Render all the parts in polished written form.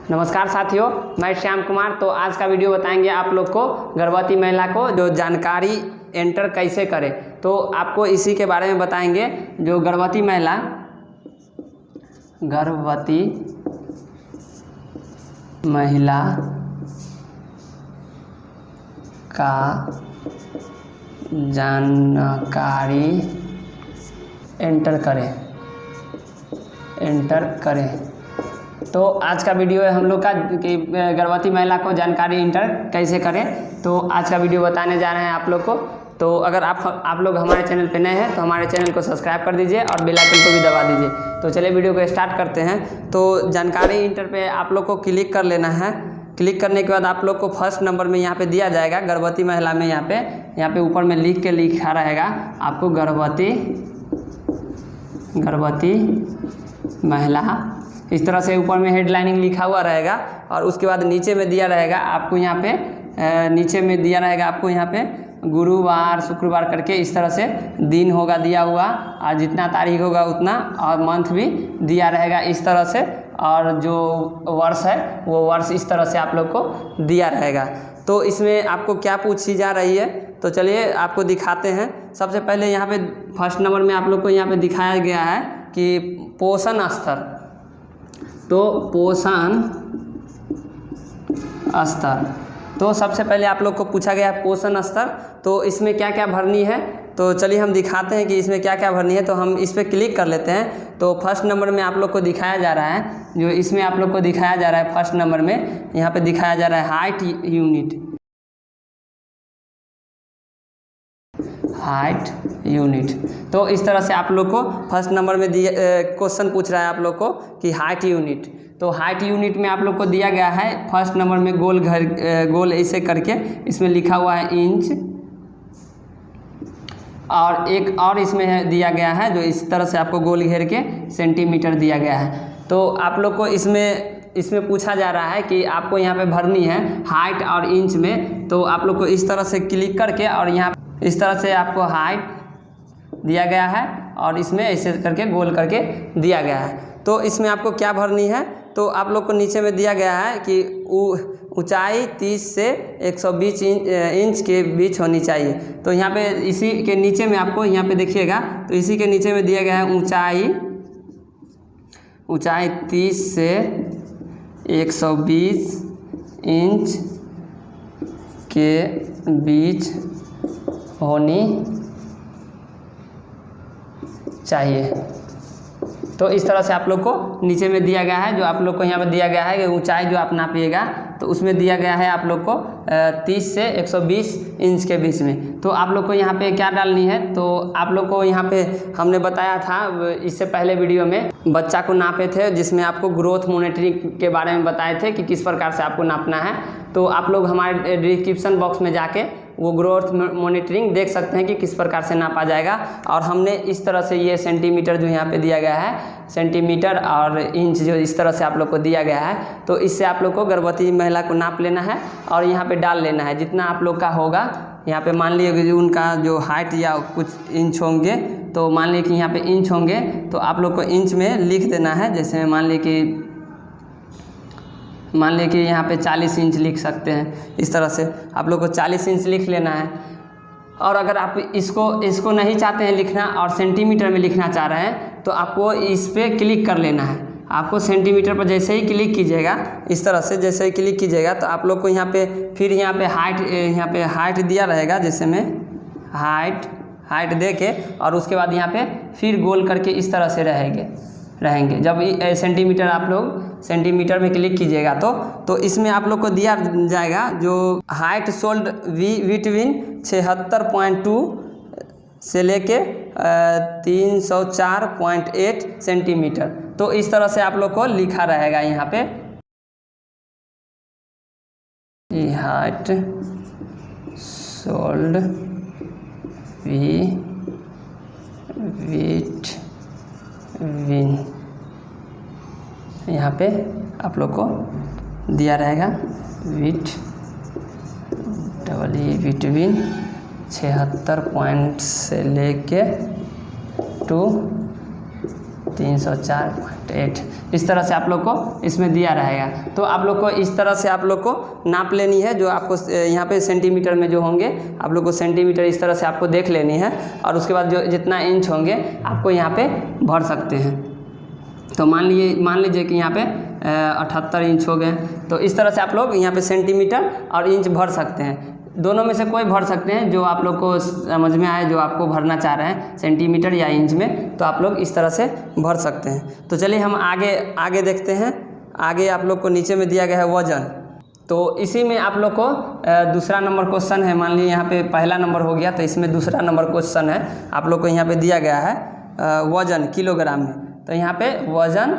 नमस्कार साथियों, मैं श्याम कुमार। तो आज का वीडियो बताएंगे आप लोग को गर्भवती महिला को जो जानकारी एंटर कैसे करें। तो आपको इसी के बारे में बताएंगे। जो गर्भवती महिला का जानकारी एंटर करें। तो आज का वीडियो है हम लोग का कि गर्भवती महिला को जानकारी इंटर कैसे करें। तो आज का वीडियो बताने जा रहे हैं आप लोग को। तो अगर आप लोग हमारे चैनल पे नए हैं तो हमारे चैनल को सब्सक्राइब कर दीजिए और बेल आइकन को भी दबा दीजिए। तो चलिए वीडियो को स्टार्ट करते हैं। तो जानकारी इंटर पे आप लोग को क्लिक कर लेना है। क्लिक करने के बाद आप लोग को फर्स्ट नंबर में यहाँ पे दिया जाएगा गर्भवती महिला में। यहाँ पे ऊपर में लिखा रहेगा आपको गर्भवती महिला, इस तरह से ऊपर में हेडलाइनिंग लिखा हुआ रहेगा। और उसके बाद नीचे में दिया रहेगा आपको यहाँ पे गुरुवार शुक्रवार करके इस तरह से दिन होगा दिया हुआ, और जितना तारीख होगा उतना, और मंथ भी दिया रहेगा इस तरह से। और जो वर्ष है वो वर्ष इस तरह से आप लोग को दिया रहेगा। तो इसमें आपको क्या पूछी जा रही है तो चलिए आपको दिखाते हैं। सबसे पहले यहाँ पे फर्स्ट नंबर में आप लोग को यहाँ पे दिखाया गया है कि पोषण स्तर। तो पोषण स्तर, तो सबसे पहले आप लोग को पूछा गया है पोषण स्तर। तो इसमें क्या क्या भरनी है तो चलिए हम दिखाते हैं कि इसमें क्या क्या भरनी है। तो हम इस पर क्लिक कर लेते हैं। तो फर्स्ट नंबर में आप लोग को दिखाया जा रहा है, जो इसमें आप लोग को दिखाया जा रहा है फर्स्ट नंबर में यहाँ पे दिखाया जा रहा है हाइट यूनिट। तो इस तरह से आप लोग को फर्स्ट नंबर में क्वेश्चन पूछ रहा है आप लोग को कि हाइट यूनिट। तो हाइट यूनिट में आप लोग को दिया गया है फर्स्ट नंबर में गोल ऐसे करके इसमें लिखा हुआ है इंच, और एक और इसमें दिया गया है जो इस तरह से आपको गोल घेर के सेंटीमीटर दिया गया है। तो आप लोग को इसमें पूछा जा रहा है कि आपको यहाँ पे भरनी है हाइट और इंच में। तो आप लोग को इस तरह से क्लिक करके और यहाँ इस तरह से आपको हाइट दिया गया है और इसमें ऐसे करके गोल करके दिया गया है। तो इसमें आपको क्या भरनी है तो आप लोग को नीचे में दिया गया है कि ऊंचाई 30 से 120 इंच के बीच होनी चाहिए। तो यहाँ पे इसी के नीचे में आपको यहाँ पे देखिएगा, तो इसी के नीचे में दिया गया है ऊंचाई 30 से 120 इंच के बीच होनी चाहिए। तो इस तरह से आप लोग को नीचे में दिया गया है, जो आप लोग को यहाँ पे दिया गया है कि ऊंचाई जो आप नापिएगा तो उसमें दिया गया है आप लोग को 30 से 120 इंच के बीच में। तो आप लोग को यहाँ पे क्या डालनी है तो आप लोग को यहाँ पे हमने बताया था इससे पहले वीडियो में बच्चा को नापे थे, जिसमें आपको ग्रोथ मॉनिटरिंग के बारे में बताए थे कि किस प्रकार से आपको नापना है। तो आप लोग हमारे डिस्क्रिप्शन बॉक्स में जाके वो ग्रोथ मॉनिटरिंग देख सकते हैं कि किस प्रकार से नापा जाएगा। और हमने इस तरह से ये सेंटीमीटर जो यहाँ पे दिया गया है सेंटीमीटर और इंच जो इस तरह से आप लोग को दिया गया है, तो इससे आप लोग को गर्भवती महिला को नाप लेना है और यहाँ पे डाल लेना है जितना आप लोग का होगा। यहाँ पे मान लीजिए उनका जो हाइट या कुछ इंच होंगे, तो मान लीजिए कि यहाँ पे इंच होंगे तो आप लोग को इंच में लिख देना है। जैसे मान लीजिए कि यहाँ पे 40 इंच लिख सकते हैं। इस तरह से आप लोग को 40 इंच लिख लेना है। और अगर आप इसको नहीं चाहते हैं लिखना और सेंटीमीटर में लिखना चाह रहे हैं तो आपको इस पर क्लिक कर लेना है। आपको सेंटीमीटर पर जैसे ही क्लिक कीजिएगा, इस तरह से जैसे ही क्लिक कीजिएगा तो आप लोग को यहाँ पे फिर यहाँ पे हाइट दिया रहेगा, जैसे में हाइट दे के और उसके बाद यहाँ पे फिर गोल करके इस तरह से रहेंगे। जब सेंटीमीटर आप लोग सेंटीमीटर में क्लिक कीजिएगा तो इसमें आप लोग को दिया जाएगा जो हाइट शोल्ड बिटवीन 76.2 से लेके 304.8 सेंटीमीटर। तो इस तरह से आप लोग को लिखा रहेगा यहाँ पे हाइट शोल्ड बिटवीन, यहाँ पे आप लोग को दिया रहेगा बिटवीन 76 पॉइंट से लेके टू 304.8 इस तरह से आप लोग को इसमें दिया रहेगा। तो आप लोग को इस तरह से आप लोग को नाप लेनी है, जो आपको यहाँ पे सेंटीमीटर में जो होंगे आप लोग को सेंटीमीटर इस तरह से आपको देख लेनी है, और उसके बाद जो जितना इंच होंगे आपको यहाँ पे भर सकते हैं। तो मान लीजिए कि यहाँ पे 78 इंच हो गए, तो इस तरह से आप लोग यहाँ पे सेंटीमीटर और इंच भर सकते हैं। दोनों में से कोई भर सकते हैं जो आप लोग को समझ में आए, जो आपको भरना चाह रहे हैं सेंटीमीटर या इंच में, तो आप लोग इस तरह से भर सकते हैं। तो चलिए हम आगे देखते हैं। आगे आप लोग को नीचे में दिया गया है वजन। तो इसी में आप लोग को दूसरा नंबर क्वेश्चन है। मान लीजिए यहाँ पे पहला नंबर हो गया, तो इसमें दूसरा नंबर क्वेश्चन है। आप लोग को यहाँ पे दिया गया है वजन किलोग्राम में। तो यहाँ पे वजन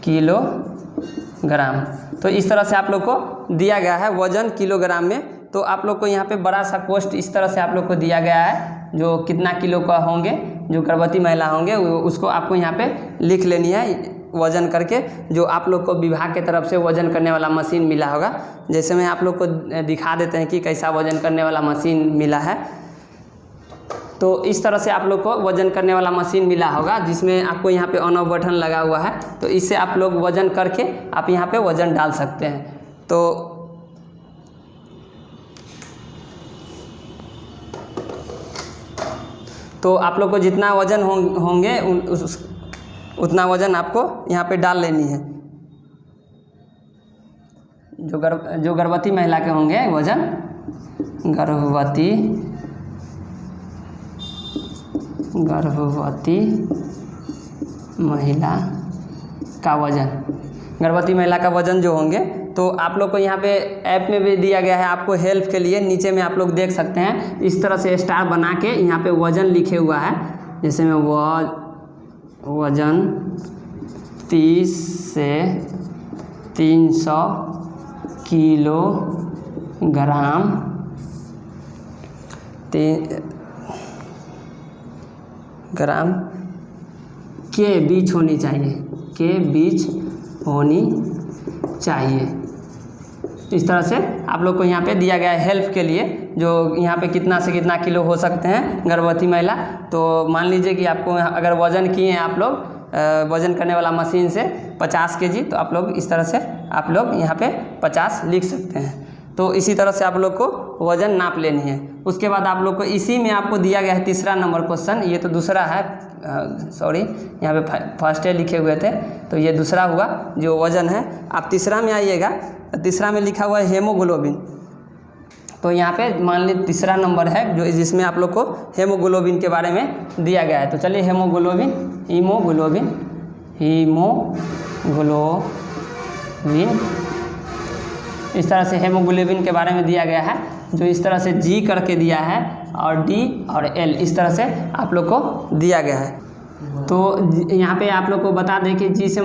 किलोग्राम, तो इस तरह से आप लोग को दिया गया है वजन किलोग्राम में। तो आप लोग को यहाँ पे बड़ा सा कोष्ठ इस तरह से आप लोग को दिया गया है, जो कितना किलो का होंगे, जो गर्भवती महिला होंगे उसको आपको यहाँ पे लिख लेनी है वजन करके, जो आप लोग को विभाग के तरफ से वजन करने वाला मशीन मिला होगा। जैसे मैं आप लोग को दिखा देते हैं कि कैसा वजन करने वाला मशीन मिला है। तो इस तरह से आप लोग को वजन करने वाला मशीन मिला होगा, जिसमें आपको यहाँ पे ऑन ऑफ बटन लगा हुआ है। तो इससे आप लोग वजन करके आप यहाँ पे वजन डाल सकते हैं। तो आप लोग को जितना वजन होंगे उतना वजन आपको यहाँ पे डाल लेनी है। जो गर्भवती महिला के होंगे वजन, गर्भवती महिला का वजन, गर्भवती महिला का वजन जो होंगे, तो आप लोग को यहाँ पे ऐप में भी दिया गया है आपको हेल्प के लिए। नीचे में आप लोग देख सकते हैं इस तरह से स्टार बना के यहाँ पे वजन लिखे हुआ है। जैसे में वजन 30 से 300 किलोग्राम ग्राम के बीच होनी चाहिए। इस तरह से आप लोग को यहाँ पे दिया गया है हेल्प के लिए, जो यहाँ पे कितना से कितना किलो हो सकते हैं गर्भवती महिला। तो मान लीजिए कि आपको अगर वजन किए हैं आप लोग वजन करने वाला मशीन से 50 केजी, तो आप लोग इस तरह से आप लोग यहाँ पे 50 लिख सकते हैं। तो इसी तरह से आप लोग को वजन नाप लेनी है। उसके बाद आप लोग को इसी में आपको दिया गया है तीसरा नंबर क्वेश्चन। ये तो दूसरा है, सॉरी यहाँ पे फर्स्ट है लिखे हुए थे, तो ये दूसरा हुआ जो वजन है। आप तीसरा में आइएगा, तीसरा में लिखा हुआ है हेमोग्लोबिन। तो यहाँ पे मान लीजिए तीसरा नंबर है जो जिसमें आप लोग को हेमोग्लोबिन के बारे में दिया गया है। तो चलिए हीमोग्लोबिन इस तरह से हेमोग्लोबिन के बारे में दिया गया है, जो इस तरह से जी करके दिया है, और डी और एल इस तरह से आप लोग को दिया गया है। तो यहाँ पे आप लोग को बता दें कि जी से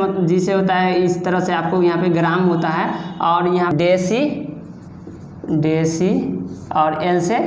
होता है इस तरह से आपको यहाँ पे ग्राम होता है, और यहाँ डेसी और एल से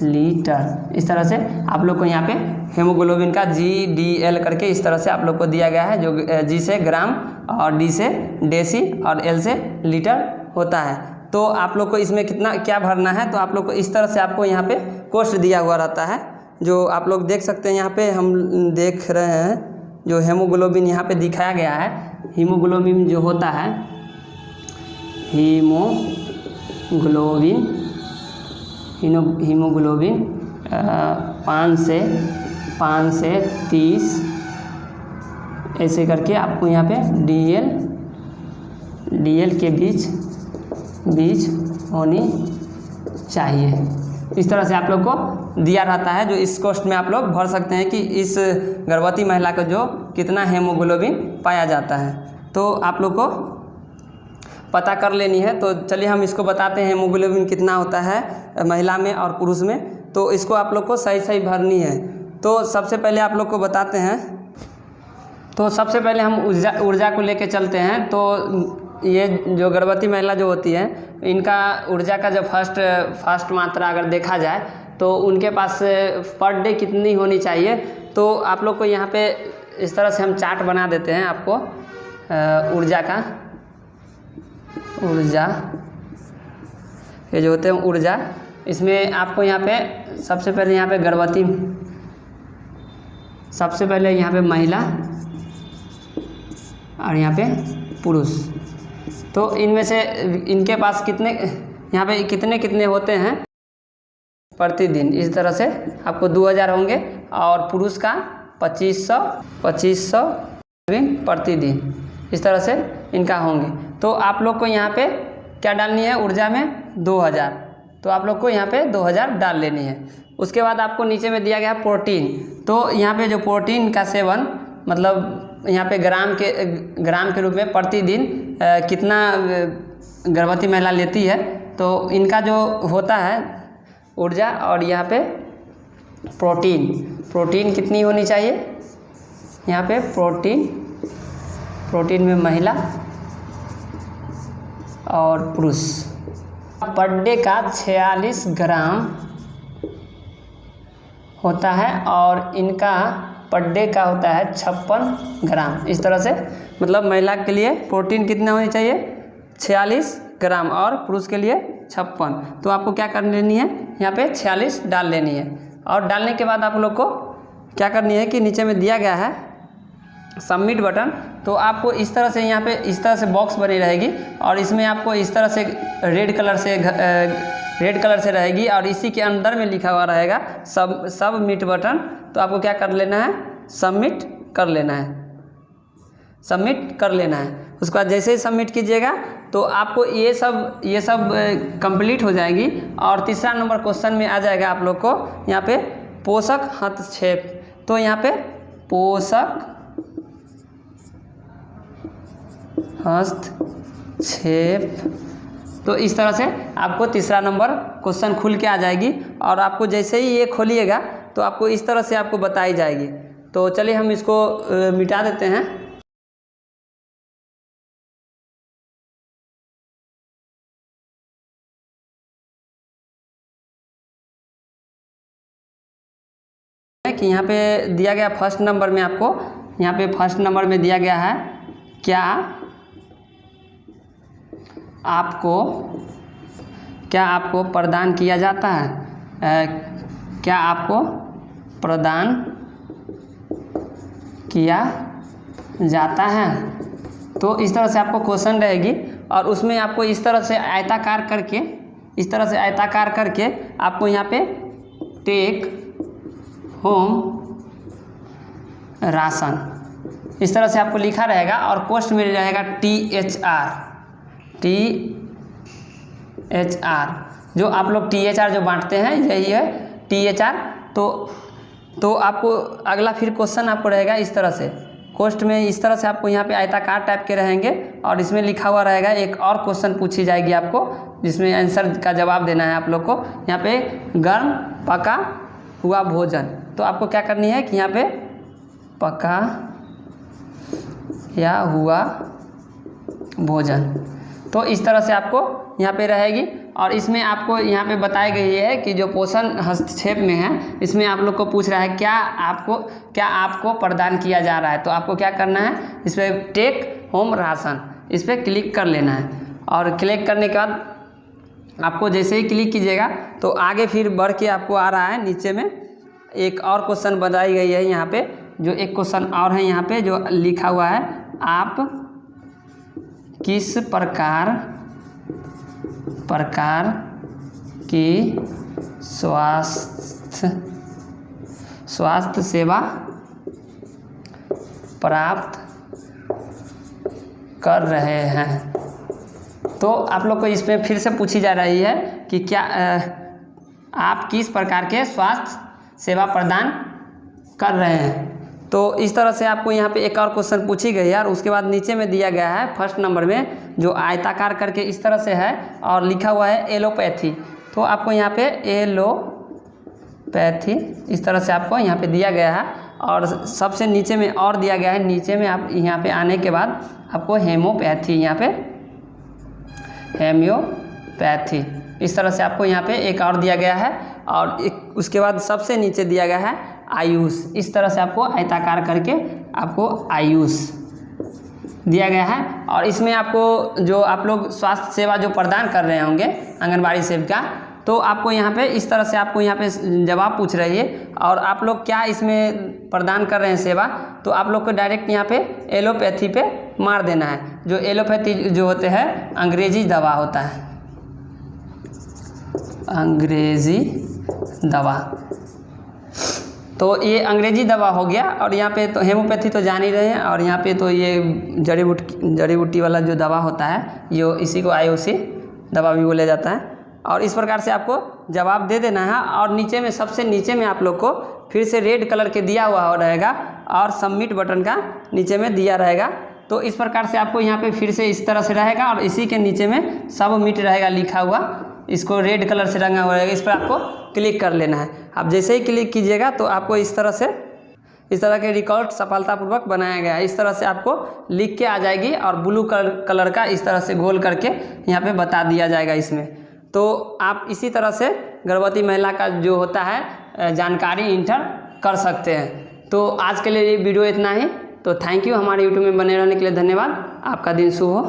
लीटर इस तरह से आप लोग को यहाँ पे हेमोग्लोबिन का जी डी एल करके इस तरह से आप लोग को दिया गया है, जो जी से ग्राम और डी से डेसी और एल से लीटर होता है। तो आप लोग को इसमें क्या भरना है, तो आप लोग को इस तरह से आपको यहाँ पे कोष्ठ दिया हुआ रहता है, जो आप लोग देख सकते हैं। यहाँ पे हम देख रहे हैं जो हेमोग्लोबिन यहाँ पे दिखाया गया है। हीमोग्लोबिन जो होता है, हीमोग्लोबिन 5 से 30 ऐसे करके आपको यहाँ पे डीएल के बीच होनी चाहिए। इस तरह से आप लोग को दिया रहता है, जो इस कोष्ठ में आप लोग भर सकते हैं कि इस गर्भवती महिला को जो कितना हेमोग्लोबिन पाया जाता है। तो आप लोग को पता कर लेनी है। तो चलिए हम इसको बताते हैं हेमोग्लोबिन कितना होता है महिला में और पुरुष में। तो इसको आप लोग को सही भरनी है। तो सबसे पहले आप लोग को बताते हैं, तो सबसे पहले हम ऊर्जा को लेके चलते हैं। तो ये जो गर्भवती महिला जो होती है, इनका ऊर्जा का जो फर्स्ट मात्रा अगर देखा जाए तो उनके पास पर डे कितनी होनी चाहिए। तो आप लोग को यहाँ पे इस तरह से हम चार्ट बना देते हैं आपको ऊर्जा ये जो होते हैं ऊर्जा, इसमें आपको यहाँ पे सबसे पहले यहाँ पे गर्भवती, सबसे पहले यहाँ पे महिला और यहाँ पे पुरुष। तो इनमें से इनके पास कितने यहाँ पे कितने कितने होते हैं प्रतिदिन, इस तरह से आपको 2000 होंगे और पुरुष का 2500 प्रतिदिन, इस तरह से इनका होंगे। तो आप लोग को यहाँ पे क्या डालनी है, ऊर्जा में 2000, तो आप लोग को यहाँ पे 2000 डाल लेनी है। उसके बाद आपको नीचे में दिया गया प्रोटीन, तो यहाँ पे जो प्रोटीन का सेवन मतलब यहाँ पे ग्राम के रूप में प्रतिदिन कितना गर्भवती महिला लेती है, तो इनका जो होता है ऊर्जा, और यहाँ पे प्रोटीन कितनी होनी चाहिए, यहाँ पे प्रोटीन में महिला और पुरुष पर डे का 46 ग्राम होता है और इनका पर डे का होता है 56 ग्राम। इस तरह से मतलब महिला के लिए प्रोटीन कितना होनी चाहिए 46 ग्राम और पुरुष के लिए 56। तो आपको क्या कर लेनी है, यहाँ पे 46 डाल लेनी है। और डालने के बाद आप लोग को क्या करनी है कि नीचे में दिया गया है सबमिट बटन, तो आपको इस तरह से यहाँ पे इस तरह से बॉक्स बनी रहेगी और इसमें आपको इस तरह से रेड कलर से रहेगी और इसी के अंदर में लिखा हुआ रहेगा सबमिट बटन। तो आपको क्या कर लेना है, सबमिट कर लेना है। उसके बाद जैसे ही सबमिट कीजिएगा तो आपको ये सब कंप्लीट हो जाएगी। और तीसरा नंबर क्वेश्चन में आ जाएगा आप लोग को यहाँ पे पोषक हस्तक्षेप। तो यहाँ पे पोषक हस्तक्षेप, तो इस तरह से आपको तीसरा नंबर क्वेश्चन खुल के आ जाएगी और आपको जैसे ही ये खोलिएगा तो आपको इस तरह से आपको बताई जाएगी। तो चलिए हम इसको मिटा देते हैं। कि यहाँ पे दिया गया फर्स्ट नंबर में आपको यहाँ पे फर्स्ट नंबर में दिया गया है क्या आपको प्रदान किया जाता है, क्या आपको प्रदान किया जाता है। तो इस तरह से आपको क्वेश्चन रहेगी और उसमें आपको इस तरह से आयताकार करके आपको यहाँ पे टेक होम राशन इस तरह से आपको लिखा रहेगा और पोस्ट में रहेगा THR, जो आप लोग THR जो बांटते हैं यही है THR। तो आपको अगला फिर क्वेश्चन आपको रहेगा इस तरह से, पोस्ट में इस तरह से आपको यहाँ पे आयताकार टाइप के रहेंगे और इसमें लिखा हुआ रहेगा एक और क्वेश्चन पूछी जाएगी आपको जिसमें आंसर का जवाब देना है आप लोग को। यहाँ पे गर्म पका हुआ भोजन, तो आपको क्या करनी है कि यहाँ पे पका या हुआ भोजन, तो इस तरह से आपको यहाँ पे रहेगी। और इसमें आपको यहाँ पे बताई गई है कि जो पोषण हस्तक्षेप में है इसमें आप लोग को पूछ रहा है क्या आपको प्रदान किया जा रहा है। तो आपको क्या करना है, इस पर टेक होम राशन इस पर क्लिक कर लेना है और क्लिक करने के बाद आपको जैसे ही क्लिक कीजिएगा तो आगे फिर बढ़ के आपको आ रहा है नीचे में एक और क्वेश्चन बताई गई है। यहाँ पे जो एक क्वेश्चन और है यहाँ पे जो लिखा हुआ है, आप किस प्रकार की स्वास्थ्य सेवा प्राप्त कर रहे हैं। तो आप लोग को इसमें फिर से पूछी जा रही है कि क्या आप किस प्रकार के स्वास्थ्य सेवा प्रदान कर रहे हैं। तो इस तरह से आपको यहाँ पे एक और क्वेश्चन पूछी गई है और उसके बाद नीचे में दिया गया है फर्स्ट नंबर में जो आयताकार करके इस तरह से है और लिखा हुआ है एलोपैथी। तो आपको यहाँ पे एलोपैथी इस तरह से आपको यहाँ पे दिया गया है और सबसे नीचे में और दिया गया है, नीचे में आप यहाँ पे आने के बाद आपको हेमोपैथी, यहाँ पे हेम्योपैथी इस तरह से आपको यहाँ पे एक और दिया गया है और उसके बाद सबसे नीचे दिया गया है आयुष। इस तरह से आपको आयताकार करके आपको आयुष दिया गया है और इसमें आपको जो आप लोग स्वास्थ्य सेवा जो प्रदान कर रहे होंगे आंगनबाड़ी सेविका, तो आपको यहाँ पे इस तरह से आपको यहाँ पे जवाब पूछ रही है और आप लोग क्या इसमें प्रदान कर रहे हैं सेवा, तो आप लोग को डायरेक्ट यहाँ पे एलोपैथी पे मार देना है। जो एलोपैथी जो होते हैं अंग्रेजी दवा होता है, अंग्रेजी दवा। तो ये अंग्रेजी दवा हो गया। और यहाँ पे तो हेमोपैथी तो जान ही रहे हैं, और यहाँ पे तो ये जड़ी बूटी वाला जो दवा होता है ये इसी को आयुषी दवा भी बोला जाता है। और इस प्रकार से आपको जवाब दे देना है। और नीचे में सबसे नीचे में आप लोग को फिर से रेड कलर के दिया हुआ रहेगा और सबमिट बटन का नीचे में दिया रहेगा। तो इस प्रकार से आपको यहाँ पे फिर से इस तरह से रहेगा और इसी के नीचे में सबमिट रहेगा लिखा हुआ, इसको रेड कलर से रंगा हुआ रहेगा। इस पर आपको क्लिक कर लेना है। आप जैसे ही क्लिक कीजिएगा तो आपको इस तरह के रिकॉर्ड सफलतापूर्वक बनाया गया है। इस तरह से आपको लिख के आ जाएगी और ब्लू कलर का इस तरह से गोल करके यहाँ पे बता दिया जाएगा इसमें। तो आप इसी तरह से गर्भवती महिला का जो होता है जानकारी इंटर कर सकते हैं। तो आज के लिए ये वीडियो इतना ही। तो थैंक यू, हमारे यूट्यूब में बने रहने के लिए धन्यवाद। आपका दिन शुभ हो।